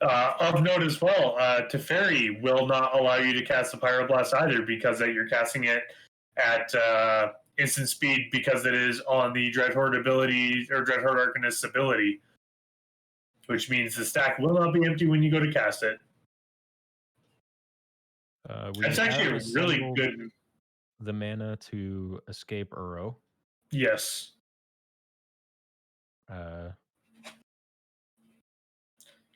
Speaker 1: Of note as well, Teferi will not allow you to cast the Pyroblast either, because that you're casting it at instant speed, because it is on the Dreadhorde ability or Dreadhorde Arcanist's ability, which means the stack will not be empty when you go to cast it. It's actually a really good.
Speaker 2: The mana to escape Uro.
Speaker 1: Yes.
Speaker 2: Can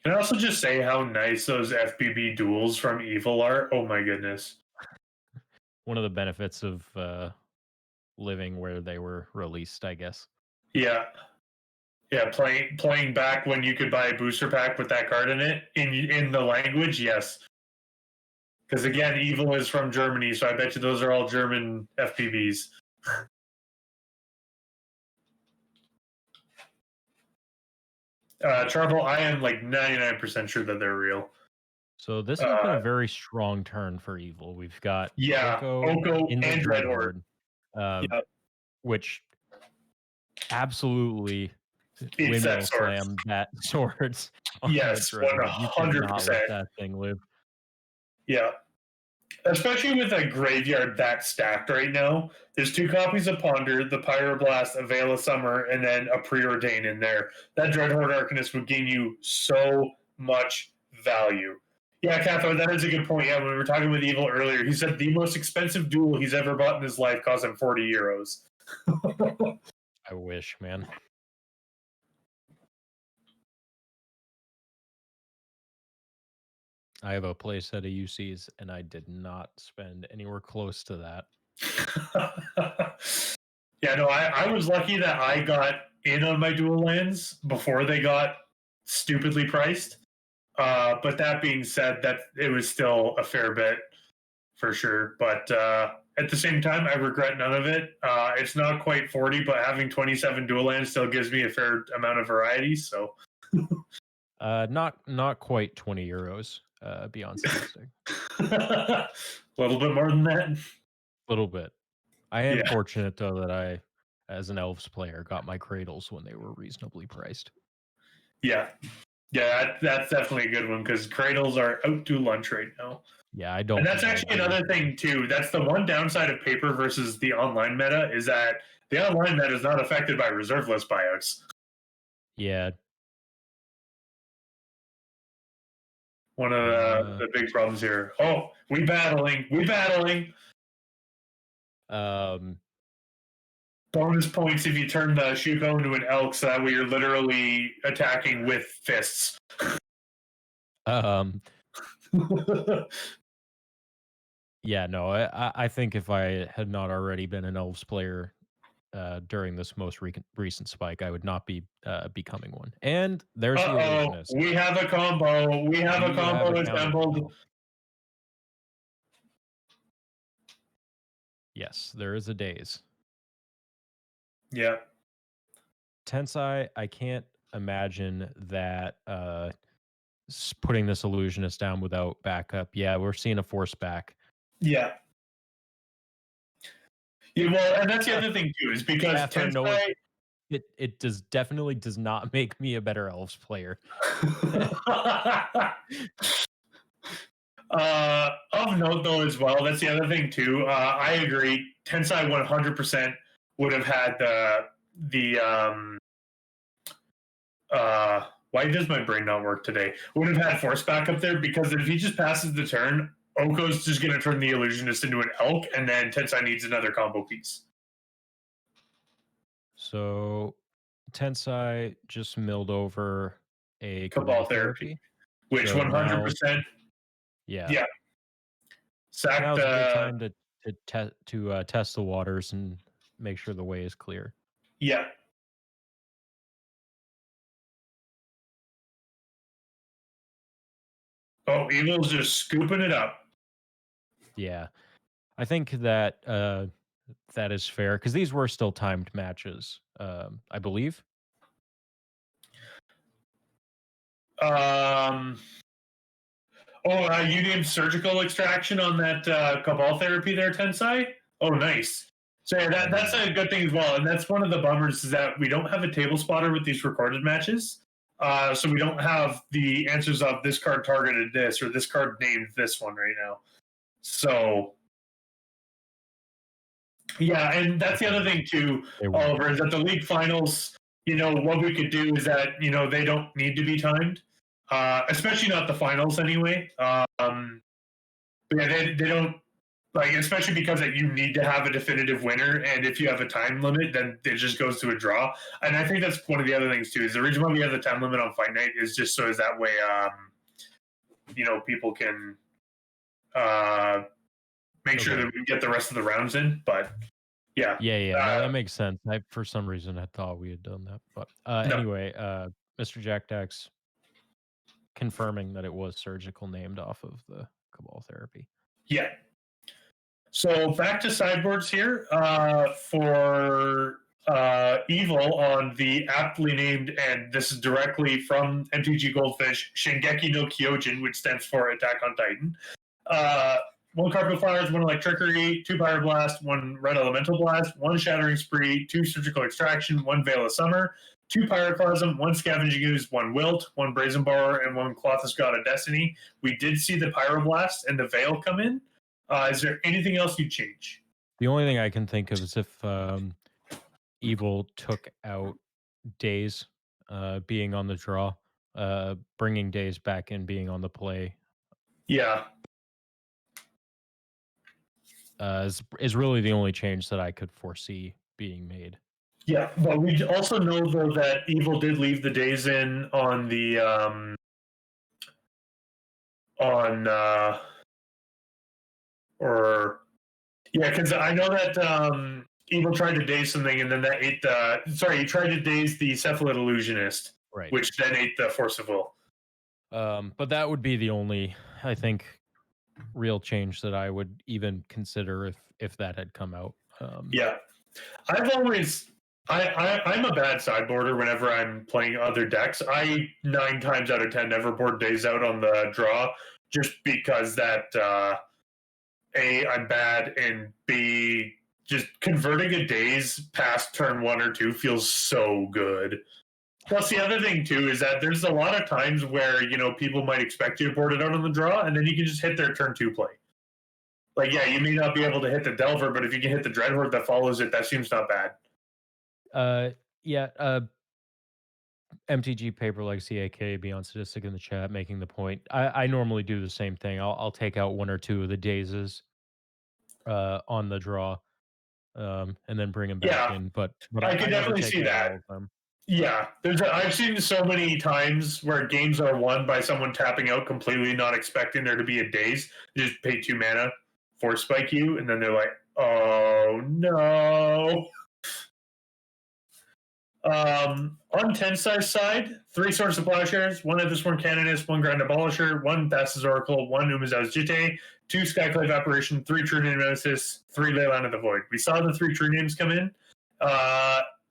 Speaker 1: I also just say how nice those FBB duels from Evil are? Oh my goodness.
Speaker 2: One of the benefits of living where they were released, I guess.
Speaker 1: Yeah. Yeah, playing back when you could buy a booster pack with that card in it, in the language, yes. Because again, Evil is from Germany, so I bet you those are all German FPBs. Trouble, I am like 99% sure that they're real.
Speaker 2: So this has been a very strong turn for Evil. We've got
Speaker 1: Oko
Speaker 2: in the
Speaker 1: and
Speaker 2: Dreadhorde, which absolutely windmill slam that swords.
Speaker 1: Yes, 100%.
Speaker 2: Let that thing live.
Speaker 1: Yeah. Especially with a graveyard that stacked right now. There's 2 copies of Ponder, the Pyroblast, a Veil of Summer, and then a Preordain in there. That Dreadhorde Arcanist would gain you so much value. Yeah, Catho, that is a good point. Yeah, when we were talking with Evil earlier, he said the most expensive duel he's ever bought in his life cost him 40 euros.
Speaker 2: I wish, man. I have a playset of UCs, and I did not spend anywhere close to that.
Speaker 1: Yeah, no, I was lucky that I got in on my dual lands before they got stupidly priced. But that being said, that it was still a fair bit for sure. But at the same time, I regret none of it. It's not quite 40, but having 27 dual lands still gives me a fair amount of variety. So
Speaker 2: Not quite 20 euros. Beyond statistic.
Speaker 1: a little bit more than that.
Speaker 2: A little bit. I am
Speaker 1: Yeah.
Speaker 2: fortunate though that I, as an Elves player, got my cradles when they were reasonably priced.
Speaker 1: Yeah. Yeah, that's definitely a good one because cradles are out to lunch right now.
Speaker 2: Yeah, I don't.
Speaker 1: And that's actually another thing too. That's the one downside of paper versus the online meta is that the online meta is not affected by reserve list buyouts.
Speaker 2: Yeah.
Speaker 1: One of the big problems here. Oh, we battling. Bonus points if you turn the Shuko into an elk, so that way you're literally attacking with fists.
Speaker 2: Yeah, no, I think if I had not already been an Elves player during this most recent spike, I would not be becoming one. And there's the illusionist.
Speaker 1: We have a combo. We have a combo assembled.
Speaker 2: Yes, there is a daze.
Speaker 1: Yeah.
Speaker 2: Tensai, I can't imagine that putting this illusionist down without backup. Yeah, we're seeing a force back.
Speaker 1: Yeah. Yeah, well, and that's the other thing too, is because Tensai,
Speaker 2: it definitely does not make me a better Elves player.
Speaker 1: Of note though as well, that's the other thing too. I agree. Tensai 100% would have had why does my brain not work today? Would have had force back up there because if he just passes the turn, Oko's just going to turn the illusionist into an elk, and then Tensai needs another combo piece.
Speaker 2: So Tensai just milled over a
Speaker 1: Cabal therapy, which so 100%. Yeah.
Speaker 2: Sack now's a good time to test the waters and make sure the way is clear.
Speaker 1: Yeah. Oh, Evil's just scooping it up.
Speaker 2: Yeah. I think that that is fair because these were still timed matches, I believe.
Speaker 1: You did surgical extraction on that Cabal therapy there, Tensai? Oh, nice. So yeah, that's a good thing as well. And that's one of the bummers is that we don't have a table spotter with these recorded matches. So we don't have the answers of this card targeted this or this card named this one right now. So yeah, and that's the other thing too, Oliver, is that the league finals, what we could do is that, they don't need to be timed. Especially not the finals anyway. But yeah, they don't, like, especially because you need to have a definitive winner, and if you have a time limit, then it just goes to a draw. And I think that's one of the other things too. Is the reason why we have the time limit on Fight Night is just so as that way, people can make sure that we get the rest of the rounds in. But yeah,
Speaker 2: no, that makes sense. For some reason I thought we had done that, but anyway, Mr. Jack Dax confirming that it was surgical named off of the Cabal therapy.
Speaker 1: Yeah. So back to sideboards here for Evil on the aptly named, and this is directly from MTG Goldfish, Shingeki no Kyojin, which stands for Attack on Titan. 1 Carpet Fires, 1 Electricity, 2 Pyroblast, 1 Red Elemental Blast, 1 Shattering Spree, 2 Surgical Extraction, 1 Veil of Summer, 2 Pyroclasm, 1 Scavenging Ooze, 1 Wilt, 1 Brazen Borrower, and 1 Clothis God of Destiny. We did see the Pyroblast and the Veil come in. Is there anything else you'd change?
Speaker 2: The only thing I can think of is if Evil took out Days being on the draw, bringing Days back in being on the play.
Speaker 1: Yeah.
Speaker 2: Is really the only change that I could foresee being made.
Speaker 1: Yeah, but we also know though that Evil did leave the Days in on the on or yeah, because I know that Evil tried to daze something, and then that ate the. Sorry, he tried to daze the Cephalid illusionist,
Speaker 2: Right.
Speaker 1: which then ate the Force of Will.
Speaker 2: But that would be the only, I think, real change that I would even consider if that had come out.
Speaker 1: Yeah, I've always. I'm a bad sideboarder whenever I'm playing other decks. I 9 times out of 10 never board days out on the draw just because that A, I'm bad, and B, just converting a daze past turn 1 or 2 feels so good. Plus, the other thing too is that there's a lot of times where people might expect you to board it out on the draw, and then you can just hit their turn 2 play. Like, yeah, you may not be able to hit the Delver, but if you can hit the Dreadhorde that follows it, that seems not bad.
Speaker 2: Yeah. MTG Paper Legacy, aka Beyond Sadistic, in the chat, making the point. I normally do the same thing. I'll take out 1 or 2 of the dazes on the draw, and then bring them back
Speaker 1: Yeah,
Speaker 2: in. But
Speaker 1: I
Speaker 2: I
Speaker 1: could
Speaker 2: never
Speaker 1: definitely
Speaker 2: take
Speaker 1: see
Speaker 2: out
Speaker 1: that.
Speaker 2: all of them.
Speaker 1: Yeah, I've seen so many times where games are won by someone tapping out completely, not expecting there to be a daze. They just pay 2 mana, force spike you, and then they're like, "Oh no!" On Tensai's side, 3 Swords of Plowshares, 1 Ethersworn Canonist, 1 Grand Abolisher, 1 Thassa's Oracle, 1 Umazao's Jitte, 2 Skyclave Apparition, 3 True Name Nemesis, 3 Leyline of the Void. We saw the 3 True Names come in.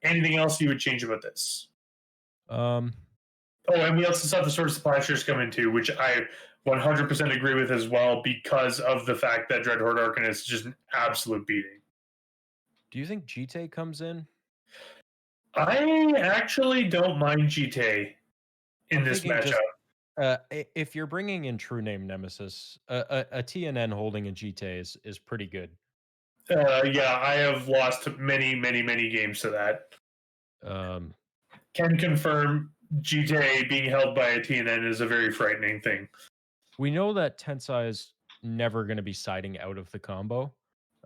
Speaker 1: Anything else you would change about this?
Speaker 2: Um,
Speaker 1: Oh, and we also saw the Swords of Plowshares come in too, which I 100% agree with as well because of the fact that Dreadhorde Arcanist is just an absolute beating.
Speaker 2: do you think Jitte comes in?
Speaker 1: I actually don't mind Jitte in this matchup.
Speaker 2: If you're bringing in True Name Nemesis, a TNN holding a Jitte is pretty good.
Speaker 1: Yeah, I have lost many, many, many games to that. Can confirm GTA being held by a TNN is a very frightening thing.
Speaker 2: We know that Tensai is never going to be siding out of the combo.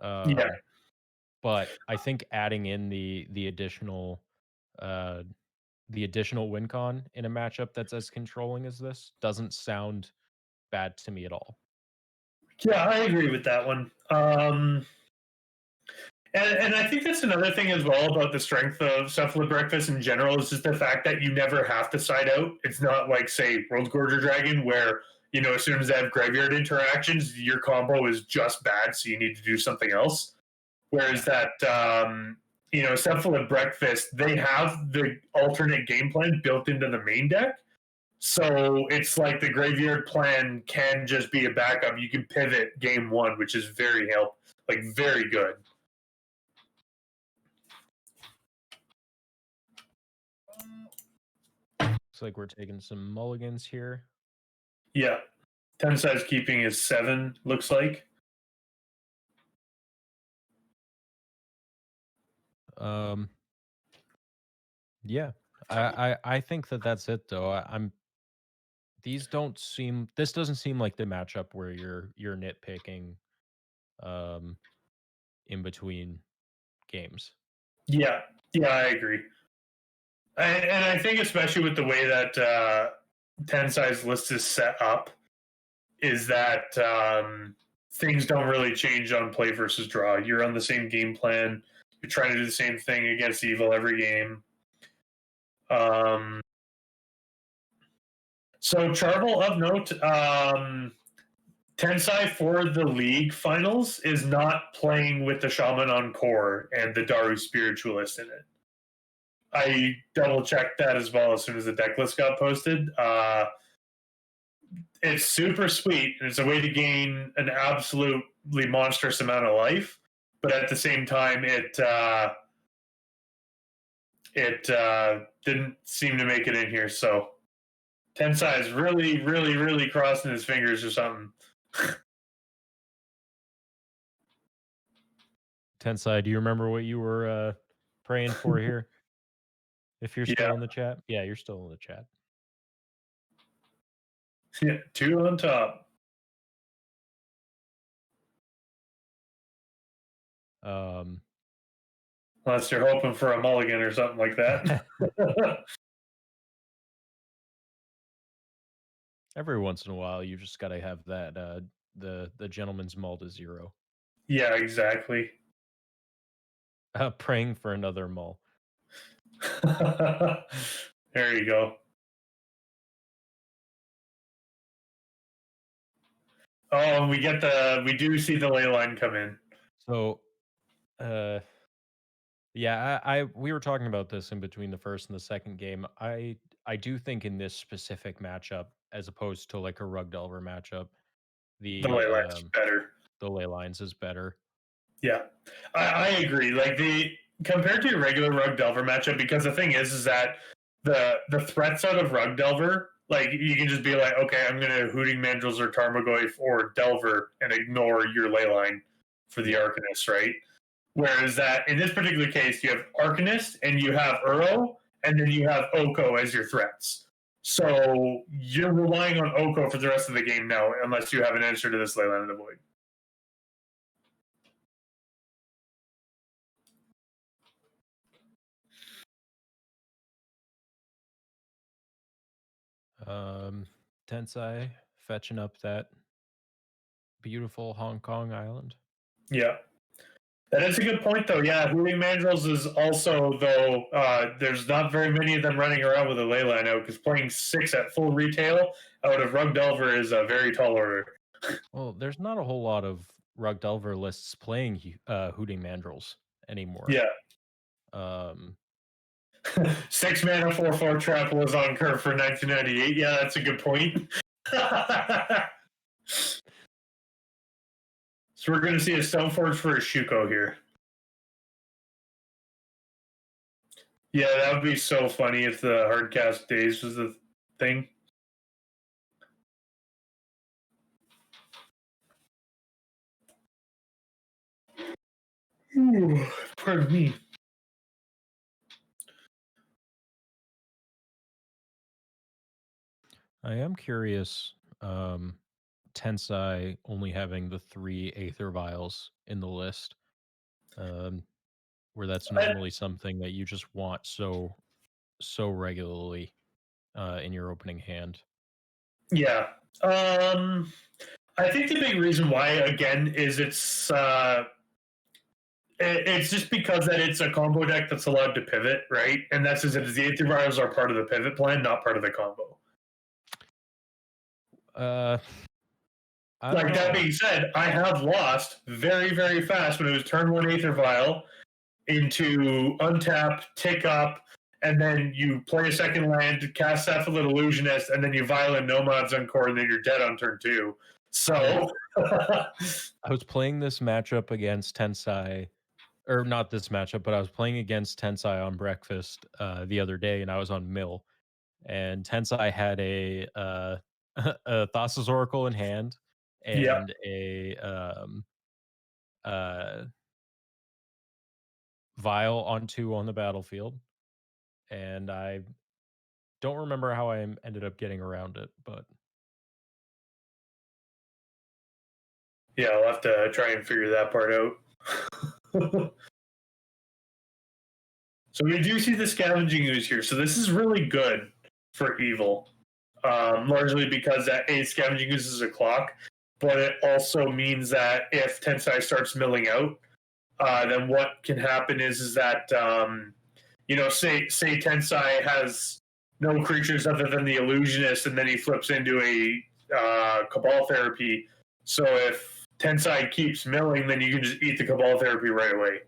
Speaker 1: Yeah.
Speaker 2: But I think adding in the additional win con in a matchup that's as controlling as this doesn't sound bad to me at all.
Speaker 1: Yeah, I agree with that one. And I think that's another thing as well about the strength of Cephalid Breakfast in general is just the fact that you never have to side out. It's not like, say, World Gorger Dragon, where, as soon as they have graveyard interactions, your combo is just bad, so you need to do something else. Whereas that, Cephalid Breakfast, they have the alternate game plan built into the main deck. So it's like the graveyard plan can just be a backup. You can pivot game 1, which is very very good.
Speaker 2: Looks like we're taking some mulligans here.
Speaker 1: Yeah. Tensai's keeping is 7, looks like.
Speaker 2: Yeah. I think that's it though. This doesn't seem like the matchup where you're nitpicking in between games.
Speaker 1: Yeah, I agree. And I think especially with the way that Tensai's list is set up, is that things don't really change on play versus draw. You're on the same game plan. You're trying to do the same thing against Evil every game. So Charvel of note, Tensai for the league finals is not playing with the Shaman on core and the Daru Spiritualist in it. I double checked that as well as soon as the deck list got posted. It's super sweet, and it's a way to gain an absolutely monstrous amount of life, but at the same time, it didn't seem to make it in here. So Tensai is really, really, really crossing his fingers or something.
Speaker 2: Tensai, do you remember what you were praying for here? If you're still in the chat? Yeah, you're still in the chat.
Speaker 1: Yeah, 2 on top. Unless you're hoping for a mulligan or something like that.
Speaker 2: Every once in a while, you just gotta have that the gentleman's Malta Zero.
Speaker 1: Yeah, exactly.
Speaker 2: Praying for another mull.
Speaker 1: There you go. Oh, we do see the ley line come in.
Speaker 2: So, uh, yeah, we were talking about this in between the first and the second game. I do think in this specific matchup, as opposed to like a Rug Delver matchup,
Speaker 1: The ley
Speaker 2: the
Speaker 1: line's
Speaker 2: um
Speaker 1: better.
Speaker 2: the ley lines is better.
Speaker 1: Yeah, I agree. Like the compared to a regular Rug Delver matchup, because the thing is that the threats out of Rug Delver, like you can just be like, okay, I'm gonna Hooting Mandrills or Tarmogoyf or Delver and ignore your Leyline for the
Speaker 2: Yeah.
Speaker 1: Arcanist, right? Whereas that in this particular case, you have Arcanist and you have Uro, and then you have Oko as your threats. So you're relying on Oko for the rest of the game now, unless you have an answer to this Leyline of the Void.
Speaker 2: Tensai fetching up that beautiful Hong Kong island.
Speaker 1: Yeah. That is a good point, though. Yeah, Hooting Mandrills is also, though, there's not very many of them running around with a Leyline out because playing 6 at full retail out of Rug Delver is a very tall order.
Speaker 2: Well, there's not a whole lot of Rug Delver lists playing Hooting Mandrills anymore.
Speaker 1: Yeah.
Speaker 2: Um,
Speaker 1: 6 mana, 4/4 trap was on curve for 1998. Yeah, that's a good point. So we're going to see a Stoneforge for a Shuko here. Yeah, that would be so funny if the hardcast days was the thing. Ooh, pardon me.
Speaker 2: I am curious, Tensai only having the 3 Aether Vials in the list, um, where that's
Speaker 1: I,
Speaker 2: normally something that you just want so regularly in your opening hand.
Speaker 1: yeah. I think the big reason why, again, is it's just because that it's a combo deck that's allowed to pivot, right? And that's as it is. The Aether Vials are part of the pivot plan, not part of the combo.
Speaker 2: Uh, I don't
Speaker 1: Like that
Speaker 2: know.
Speaker 1: being said, I have lost very, very fast when it was turn 1 Aether Vial into untap, tick up, and then you play a second land, cast Cephalid Illusionist, and then you Violent Nomads on core, and then you're dead on turn 2. So
Speaker 2: I was playing this matchup against Tensai, or not this matchup, but I was playing against Tensai on breakfast the other day, and I was on Mill, and Tensai had a a Thassa's Oracle in hand
Speaker 1: yeah,
Speaker 2: and a uh, Vial on 2 on the battlefield, and I don't remember how I ended up getting around it, but
Speaker 1: yeah, I'll have to try and figure that part out. So we do see the scavenging ooze here. So this is really good for evil, largely because that scavenging ooze is a clock, but it also means that if Tensai starts milling out, then what can happen is that say Tensai has no creatures other than the illusionist, and then he flips into a Cabal therapy. So if Tensai keeps milling, then you can just eat the Cabal therapy right away.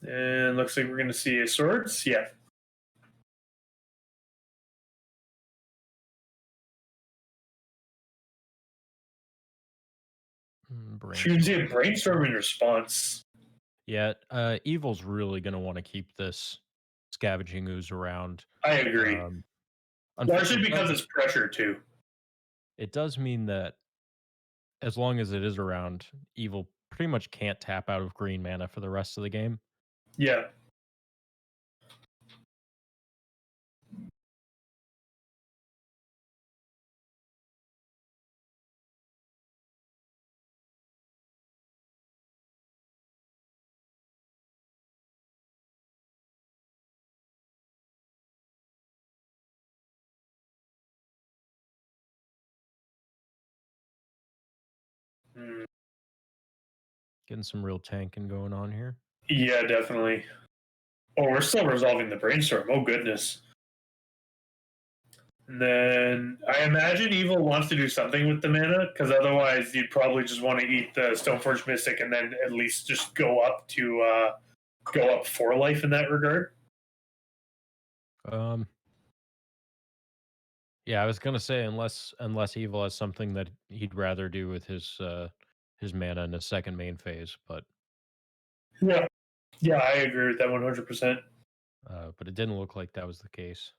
Speaker 1: And looks like we're going to see a swords. Yeah. Should see a brainstorm in response.
Speaker 2: yeah, Evil's really going to want to keep this scavenging ooze around.
Speaker 1: I agree. Largely because it's pressure too.
Speaker 2: It does mean that as long as it is around, Evil pretty much can't tap out of green mana for the rest of the game.
Speaker 1: Yeah.
Speaker 2: Getting some real tanking going on here.
Speaker 1: Yeah, definitely. Oh, we're still resolving the brainstorm. Oh, goodness. And then I imagine Evil wants to do something with the mana, because otherwise you'd probably just want to eat the Stoneforge Mystic and then at least just go up 4 life in that regard.
Speaker 2: Yeah, I was gonna say unless Evil has something that he'd rather do with his mana in his second main phase, but
Speaker 1: Yeah, I agree with that 100%.
Speaker 2: But it didn't look like that was the case.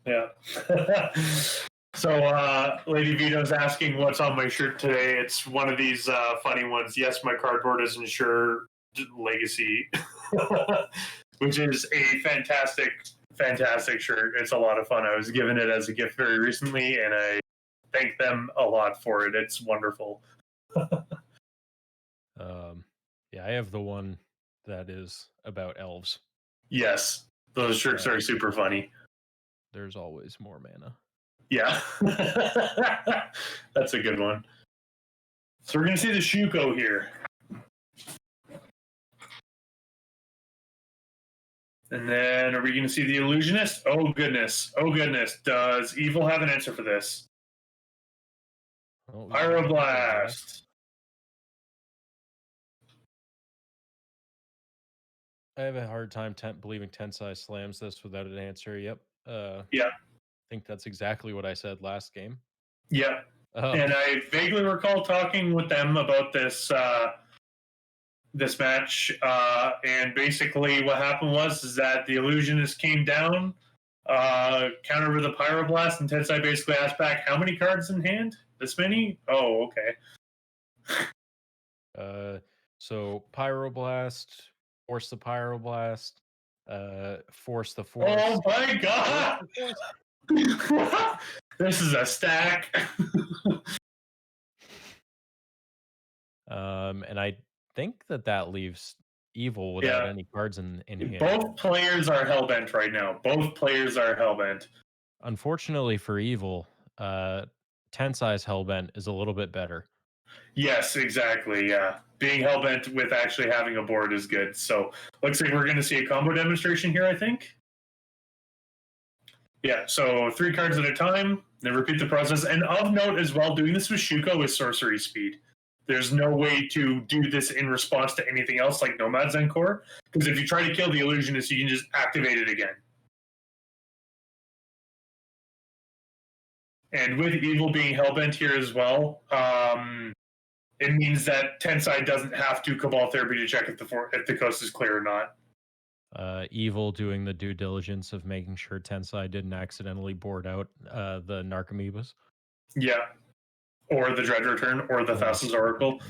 Speaker 1: Yeah. So, Lady Vito's asking what's on my shirt today. It's one of these funny ones. Yes, my cardboard is Ensure Legacy, which is a fantastic shirt. It's a lot of fun. I was given it as a gift very recently, and I thank them a lot for it. It's wonderful.
Speaker 2: Yeah, I have the one that is about elves.
Speaker 1: Yes, those shirts are super funny.
Speaker 2: There's always more mana.
Speaker 1: Yeah. That's a good one. So we're going to see the Shuko here. And then are we going to see the Illusionist? Oh, goodness. Oh, goodness. Does Evil have an answer for this? Pyroblast.
Speaker 2: I have a hard time believing Tensai slams this without an answer. Yep.
Speaker 1: Yeah.
Speaker 2: I think that's exactly what I said last game.
Speaker 1: Yep. And I vaguely recall talking with them about this this match, and basically what happened was that the Illusionist came down, countered with a Pyroblast, and Tensai basically asked back, how many cards in hand? This many? Oh,
Speaker 2: okay. So Pyroblast, force the Pyroblast, force the force.
Speaker 1: Oh my god! This is a stack.
Speaker 2: And I think that leaves Evil without any cards in hand.
Speaker 1: Both players are hellbent right now. Both players are hellbent.
Speaker 2: Unfortunately for Evil, Tensai's hellbent is a little bit better.
Speaker 1: Yes, exactly. Yeah, being hellbent with actually having a board is good. So looks like we're going to see a combo demonstration here, I think. Yeah, so 3 cards at a time, then repeat the process. And of note as well, doing this with Shuko is sorcery speed. There's no way to do this in response to anything else like Nomad's Encore, because if you try to kill the Illusionist, you can just activate it again. And with Evil being hellbent here as well, it means that Tensai doesn't have to Cabal Therapy to check if the coast is clear or not.
Speaker 2: Evil doing the due diligence of making sure Tensai didn't accidentally board out the Narcomoebas.
Speaker 1: Yeah. Or the Dread Return, or the Thassa's Oracle.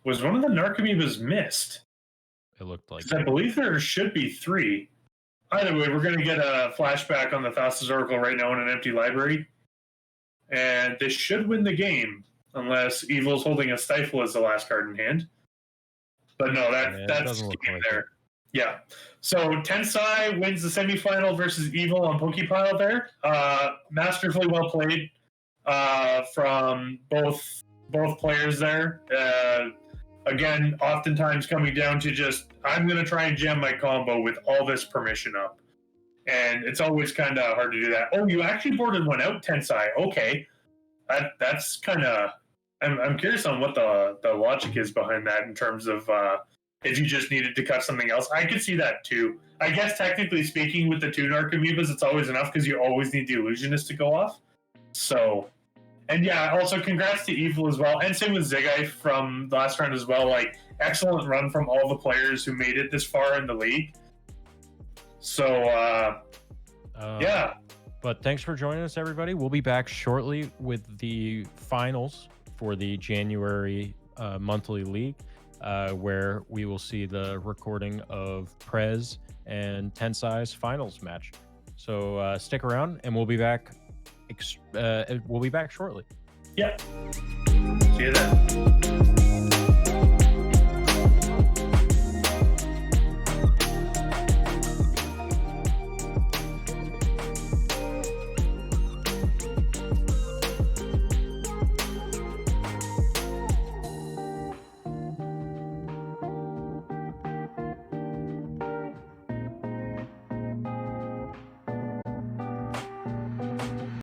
Speaker 1: Was one of the Narcomoebas missed?
Speaker 2: It looked like
Speaker 1: I believe there should be 3. Either way, we're going to get a flashback on the Thassa's Oracle right now in an empty library. And this should win the game, unless Evil's holding a Stifle as the last card in hand. But no, that's game like there. Yeah. So Tensai wins the semifinal versus Evil on Pokepile there. Masterfully well played from both players there. Again, oftentimes coming down to just, I'm going to try and jam my combo with all this permission up. And it's always kind of hard to do that. Oh, you actually boarded one out, Tensai. Okay. That's kind of... I'm curious on what the logic is behind that in terms of if you just needed to cut something else. I could see that too. I guess technically speaking, with the 2 Narcomoebas, it's always enough because you always need the Illusionist to go off. So... And yeah, also congrats to Evil as well. And same with Zigai from the last round as well. Like, excellent run from all the players who made it this far in the league. So, yeah.
Speaker 2: But thanks for joining us, everybody. We'll be back shortly with the finals for the January monthly league, where we will see the recording of Prez and Tensai's finals match. So stick around, and we'll be back. We'll be back shortly.
Speaker 1: Yep. See you then.